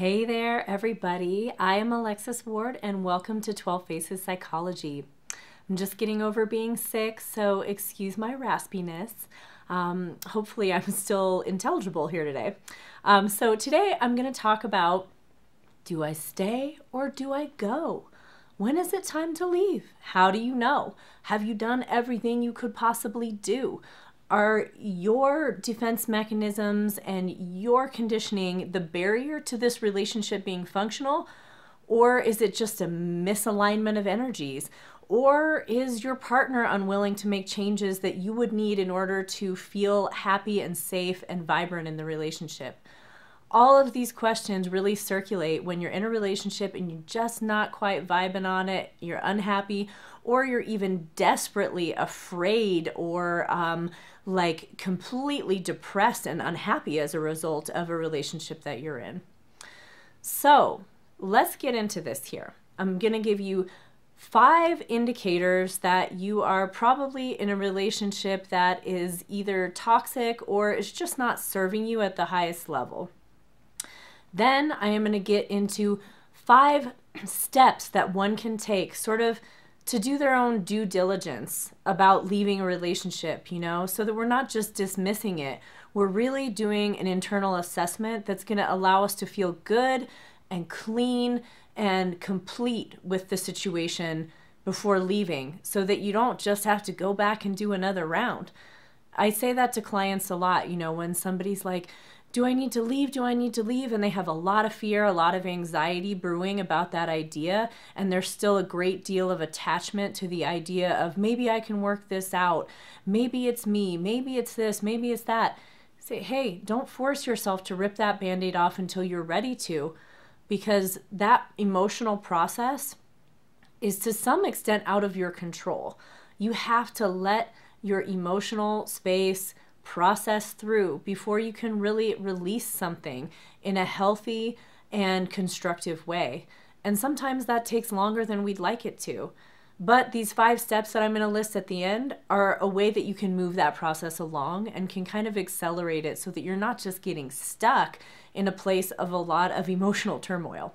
Hey there, everybody. I am Alexis Ward, and welcome to 12 Faces Psychology. I'm just getting over being sick, so excuse my raspiness. Hopefully, I'm still intelligible here today. So today, I'm going to talk about, do I stay or do I go? When is it time to leave? How do you know? Have you done everything you could possibly do? Are your defense mechanisms and your conditioning the barrier to this relationship being functional? Or is it just a misalignment of energies? Or is your partner unwilling to make changes that you would need in order to feel happy and safe and vibrant in the relationship? All of these questions really circulate when you're in a relationship and you're just not quite vibing on it, you're unhappy, or you're even desperately afraid or like completely depressed and unhappy as a result of a relationship that you're in. So let's get into this here. I'm going to give you 5 indicators that you are probably in a relationship that is either toxic or is just not serving you at the highest level. Then I am going to get into 5 steps that one can take sort of to do their own due diligence about leaving a relationship, so that we're not just dismissing it. We're really doing an internal assessment that's going to allow us to feel good and clean and complete with the situation before leaving, so that you don't just have to go back and do another round. I say that to clients a lot, when somebody's like, do I need to leave? Do I need to leave? And they have a lot of fear, a lot of anxiety brewing about that idea. And there's still a great deal of attachment to the idea of maybe I can work this out. Maybe it's me. Maybe it's this. Maybe it's that. Say, hey, don't force yourself to rip that Band-Aid off until you're ready to, because that emotional process is to some extent out of your control. You have to let your emotional space process through before you can really release something in a healthy and constructive way. And sometimes that takes longer than we'd like it to. But these 5 steps that I'm going to list at the end are a way that you can move that process along and can kind of accelerate it so that you're not just getting stuck in a place of a lot of emotional turmoil.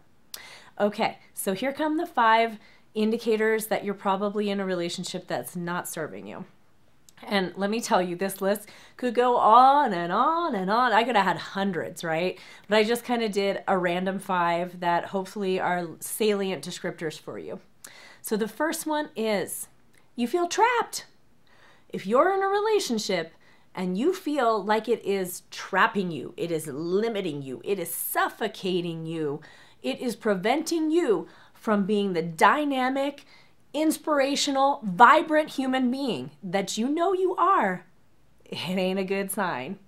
Okay, so here come the 5 indicators that you're probably in a relationship that's not serving you. And let me tell you, this list could go on and on and on. I could have had hundreds, right? But I just kind of did a random 5 that hopefully are salient descriptors for you. So the first one is you feel trapped. If you're in a relationship and you feel like it is trapping you, it is limiting you, it is suffocating you, it is preventing you from being the dynamic, inspirational, vibrant human being that you know you are, it ain't a good sign.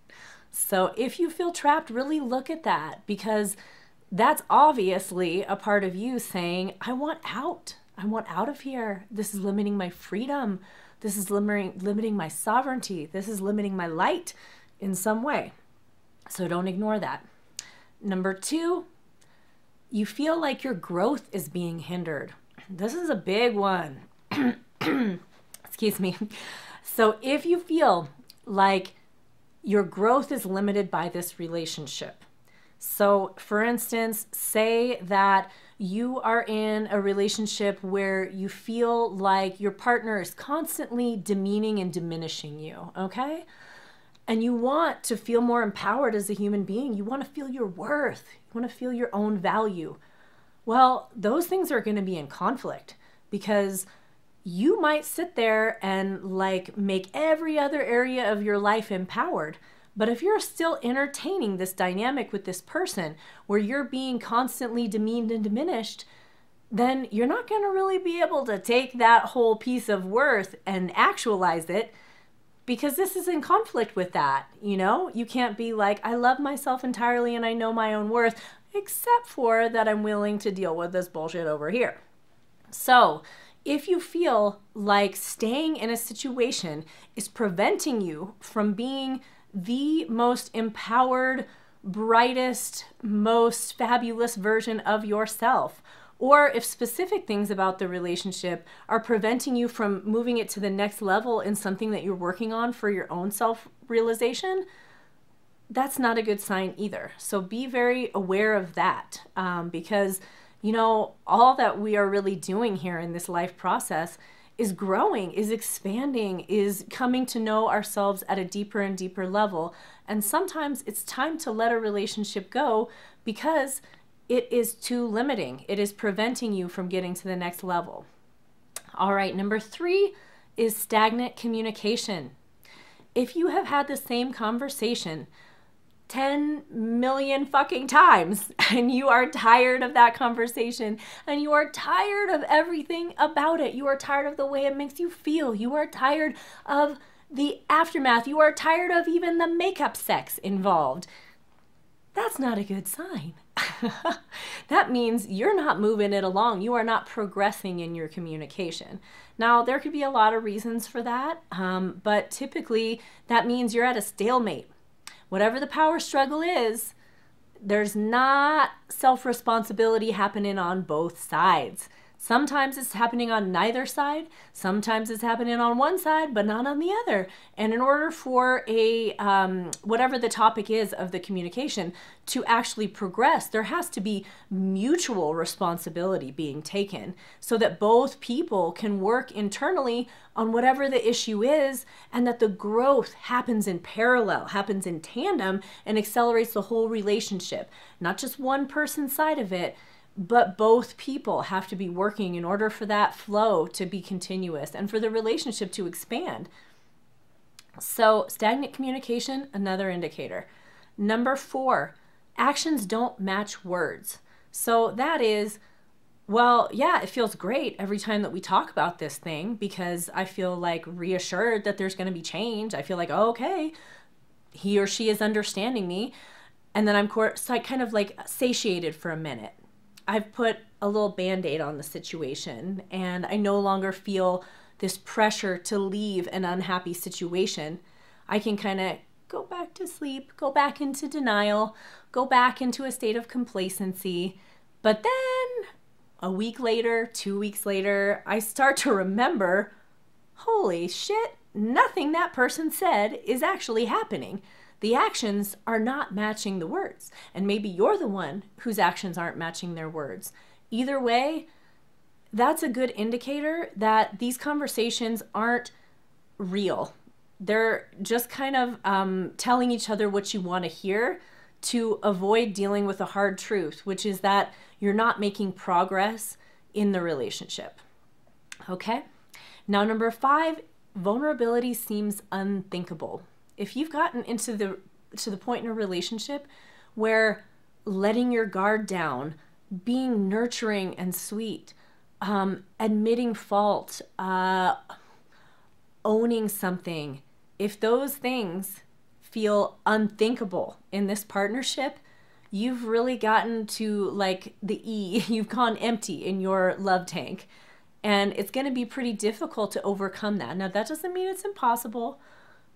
So if you feel trapped, really look at that, because that's obviously a part of you saying, I want out. I want out of here. This is limiting my freedom. This is limiting my sovereignty. This is limiting my light in some way. So don't ignore that. Number 2, you feel like your growth is being hindered. This is a big one. Excuse me. So if you feel like your growth is limited by this relationship, so for instance, say that you are in a relationship where you feel like your partner is constantly demeaning and diminishing you, okay? And you want to feel more empowered as a human being. You want to feel your worth. You want to feel your own value. Well, those things are going to be in conflict, because you might sit there and like make every other area of your life empowered. But if you're still entertaining this dynamic with this person where you're being constantly demeaned and diminished, then you're not going to really be able to take that whole piece of worth and actualize it, because this is in conflict with that. You can't be like, I love myself entirely and I know my own worth, except for that I'm willing to deal with this bullshit over here. So if you feel like staying in a situation is preventing you from being the most empowered, brightest, most fabulous version of yourself, or if specific things about the relationship are preventing you from moving it to the next level in something that you're working on for your own self-realization, that's not a good sign either. So be very aware of that, because, you know, all that we are really doing here in this life process is growing, is expanding, is coming to know ourselves at a deeper and deeper level. And sometimes it's time to let a relationship go because it is too limiting. It is preventing you from getting to the next level. All right, number 3 is stagnant communication. If you have had the same conversation 10 million fucking times and you are tired of that conversation and you are tired of everything about it, you are tired of the way it makes you feel, you are tired of the aftermath, you are tired of even the makeup sex involved, that's not a good sign. That means you're not moving it along. You are not progressing in your communication. Now, there could be a lot of reasons for that, but typically that means you're at a stalemate. Whatever the power struggle is, there's not self-responsibility happening on both sides. Sometimes it's happening on neither side. Sometimes it's happening on one side, but not on the other. And in order for a whatever the topic is of the communication to actually progress, there has to be mutual responsibility being taken so that both people can work internally on whatever the issue is, and that the growth happens in parallel, happens in tandem, and accelerates the whole relationship. Not just one person's side of it, but both people have to be working in order for that flow to be continuous and for the relationship to expand. So stagnant communication, another indicator. Number 4, actions don't match words. So that is, well, yeah, it feels great every time that we talk about this thing because I feel like reassured that there's going to be change. I feel like, oh, okay, he or she is understanding me. And then I'm kind of like satiated for a minute. I've put a little Band-Aid on the situation and I no longer feel this pressure to leave an unhappy situation. I can kind of go back to sleep, go back into denial, go back into a state of complacency. But then a week later, 2 weeks later, I start to remember, holy shit, nothing that person said is actually happening. The actions are not matching the words. And maybe you're the one whose actions aren't matching their words. Either way, that's a good indicator that these conversations aren't real. They're just kind of telling each other what you want to hear to avoid dealing with a hard truth, which is that you're not making progress in the relationship. Okay? Now, number 5, vulnerability seems unthinkable. If you've gotten to the point in a relationship where letting your guard down, being nurturing and sweet, admitting fault, owning something, if those things feel unthinkable in this partnership, you've really gotten to like the E, you've gone empty in your love tank. And it's going to be pretty difficult to overcome that. Now, that doesn't mean it's impossible,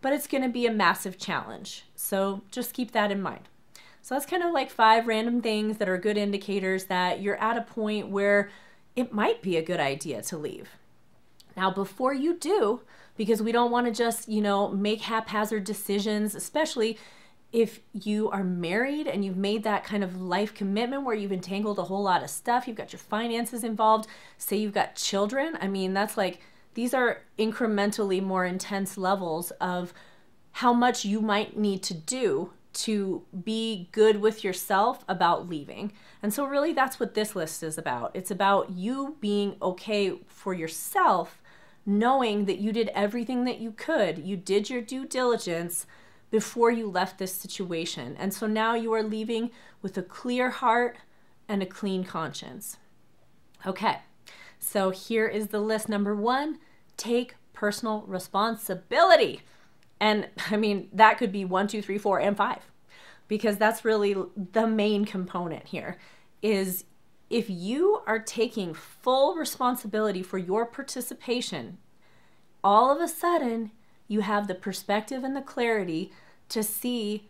but it's going to be a massive challenge. So just keep that in mind. So that's kind of like 5 random things that are good indicators that you're at a point where it might be a good idea to leave. Now, before you do, because we don't want to just, make haphazard decisions, especially if you are married and you've made that kind of life commitment where you've entangled a whole lot of stuff, you've got your finances involved, say you've got children. I mean, that's like, these are incrementally more intense levels of how much you might need to do to be good with yourself about leaving. And so really that's what this list is about. It's about you being okay for yourself, knowing that you did everything that you could. You did your due diligence before you left this situation. And so now you are leaving with a clear heart and a clean conscience. Okay, so here is the list. Number 1, take personal responsibility. And I mean, that could be 1, 2, 3, 4, and 5, because that's really the main component here is if you are taking full responsibility for your participation, all of a sudden you have the perspective and the clarity to see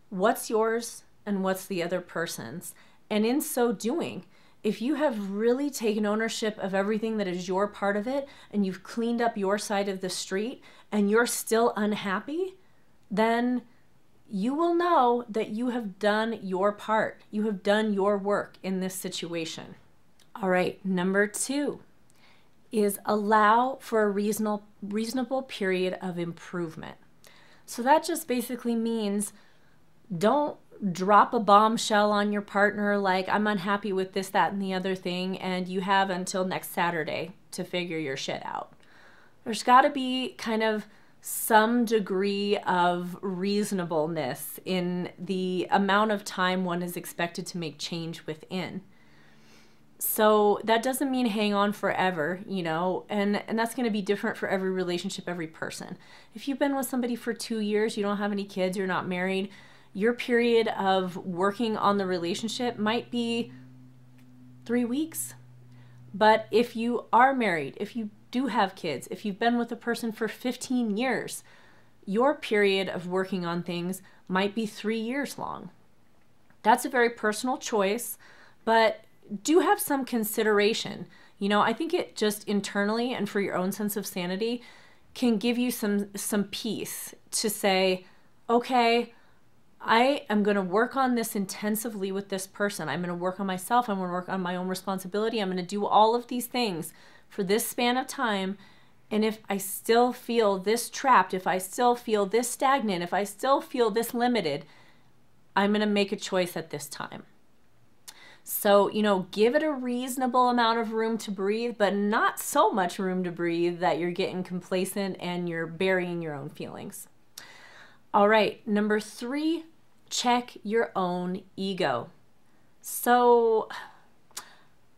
what's yours and what's the other person's. And in so doing, if you have really taken ownership of everything that is your part of it and you've cleaned up your side of the street and you're still unhappy, then you will know that you have done your part. You have done your work in this situation. All right, number 2 is allow for a reasonable period of improvement. So that just basically means don't drop a bombshell on your partner like, I'm unhappy with this, that, and the other thing, and you have until next Saturday to figure your shit out. There's got to be kind of some degree of reasonableness in the amount of time one is expected to make change within. So that doesn't mean hang on forever, you know, and that's going to be different for every relationship, every person. If you've been with somebody for 2 years, you don't have any kids, you're not married, your period of working on the relationship might be 3 weeks. But if you are married, if you do have kids, if you've been with a person for 15 years, your period of working on things might be 3 years long. That's a very personal choice, but do have some consideration. You know, I think it just internally and for your own sense of sanity can give you some peace to say, okay, I am going to work on this intensively with this person. I'm going to work on myself. I'm going to work on my own responsibility. I'm going to do all of these things for this span of time. And if I still feel this trapped, if I still feel this stagnant, if I still feel this limited, I'm going to make a choice at this time. So, you know, give it a reasonable amount of room to breathe, but not so much room to breathe that you're getting complacent and you're burying your own feelings. All right, number 3, check your own ego. So,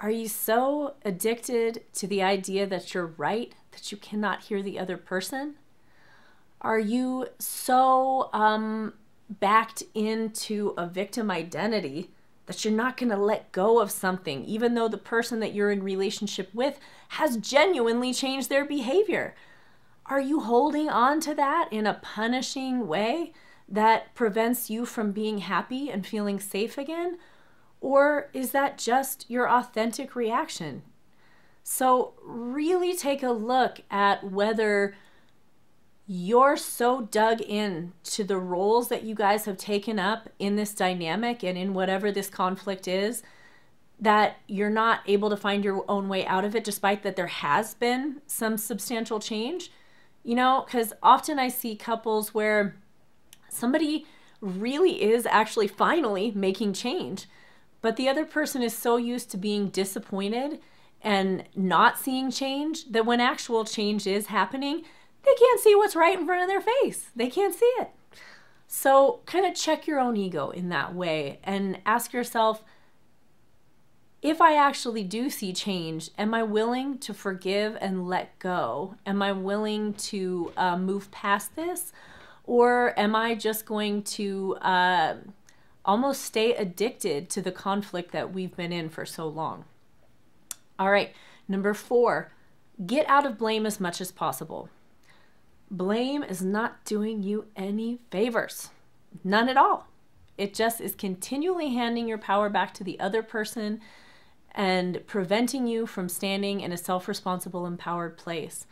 are you so addicted to the idea that you're right that you cannot hear the other person? Are you so backed into a victim identity that you're not going to let go of something, even though the person that you're in relationship with has genuinely changed their behavior? Are you holding on to that in a punishing way that prevents you from being happy and feeling safe again? Or is that just your authentic reaction? So really take a look at whether you're so dug in to the roles that you guys have taken up in this dynamic and in whatever this conflict is, that you're not able to find your own way out of it, despite that there has been some substantial change. You know, because often I see couples where somebody really is actually finally making change, but the other person is so used to being disappointed and not seeing change that when actual change is happening, they can't see what's right in front of their face. They can't see it. So kind of check your own ego in that way and ask yourself, if I actually do see change, am I willing to forgive and let go? Am I willing to move past this? Or am I just going to almost stay addicted to the conflict that we've been in for so long? All right, number 4, get out of blame as much as possible. Blame is not doing you any favors. None at all. It just is continually handing your power back to the other person and preventing you from standing in a self-responsible, empowered place.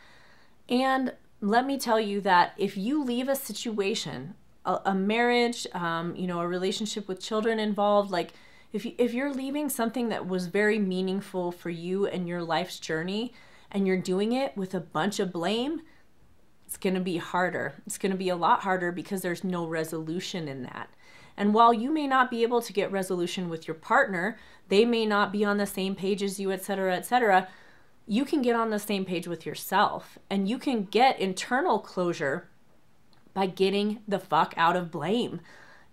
And let me tell you that if you leave a situation, a marriage, you know, a relationship with children involved, like if you're leaving something that was very meaningful for you and your life's journey, and you're doing it with a bunch of blame, it's going to be harder. It's going to be a lot harder because there's no resolution in that. And while you may not be able to get resolution with your partner, they may not be on the same page as you, etc., you can get on the same page with yourself, and you can get internal closure by getting the fuck out of blame.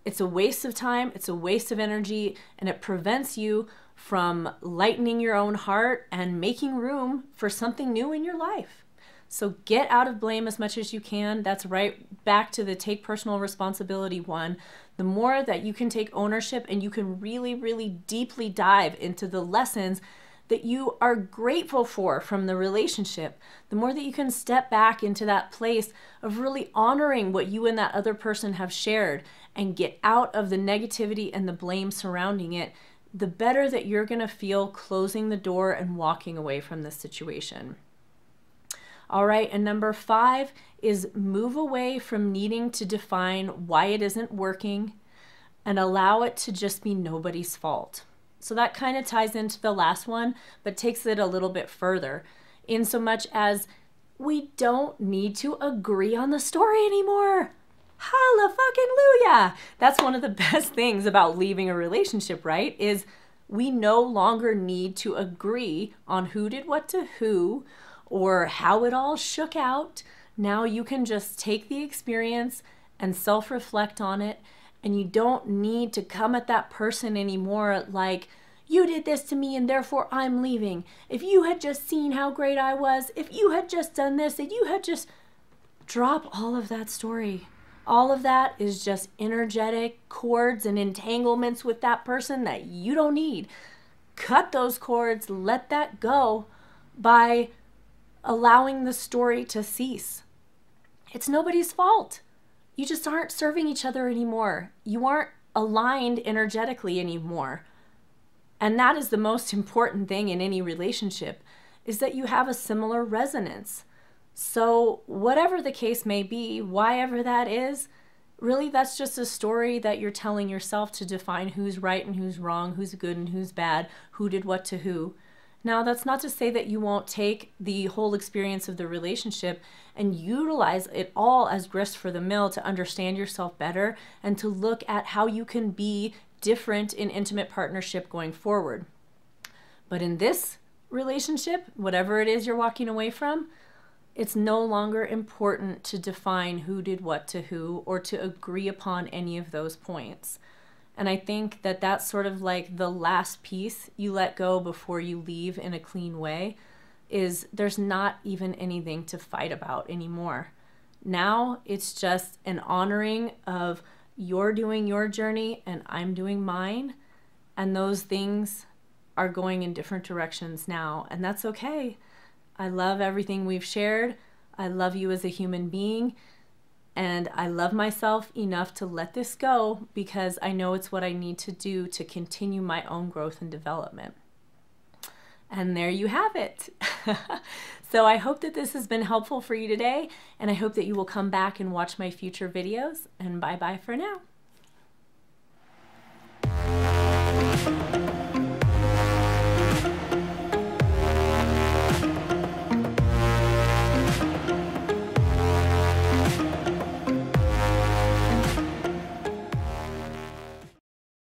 It's a waste of time, it's a waste of energy, and it prevents you from lightening your own heart and making room for something new in your life. So get out of blame as much as you can. That's right back to the take personal responsibility one. The more that you can take ownership and you can really, really deeply dive into the lessons that you are grateful for from the relationship, the more that you can step back into that place of really honoring what you and that other person have shared and get out of the negativity and the blame surrounding it, the better that you're going to feel closing the door and walking away from this situation. All right, and number 5 is move away from needing to define why it isn't working and allow it to just be nobody's fault. So that kind of ties into the last one, but takes it a little bit further, in so much as we don't need to agree on the story anymore. Hallelujah! That's one of the best things about leaving a relationship, right? Is we no longer need to agree on who did what to who or how it all shook out. Now you can just take the experience and self-reflect on it, and you don't need to come at that person anymore like, you did this to me and therefore I'm leaving. If you had just seen how great I was, if you had just done this, if you had just... Drop all of that story. All of that is just energetic cords and entanglements with that person that you don't need. Cut those cords, let that go by allowing the story to cease. It's nobody's fault. You just aren't serving each other anymore. You aren't aligned energetically anymore. And that is the most important thing in any relationship, is that you have a similar resonance. So whatever the case may be, why ever that is, really that's just a story that you're telling yourself to define who's right and who's wrong, who's good and who's bad, who did what to who. Now, that's not to say that you won't take the whole experience of the relationship and utilize it all as grist for the mill to understand yourself better and to look at how you can be different in intimate partnership going forward. But in this relationship, whatever it is you're walking away from, it's no longer important to define who did what to who or to agree upon any of those points. And I think that that's sort of like the last piece you let go before you leave in a clean way, is there's not even anything to fight about anymore. Now it's just an honoring of you're doing your journey and I'm doing mine, and those things are going in different directions now, and that's okay. I love everything we've shared. I love you as a human being, and I love myself enough to let this go because I know it's what I need to do to continue my own growth and development. And there you have it. So I hope that this has been helpful for you today, and I hope that you will come back and watch my future videos, and bye-bye for now.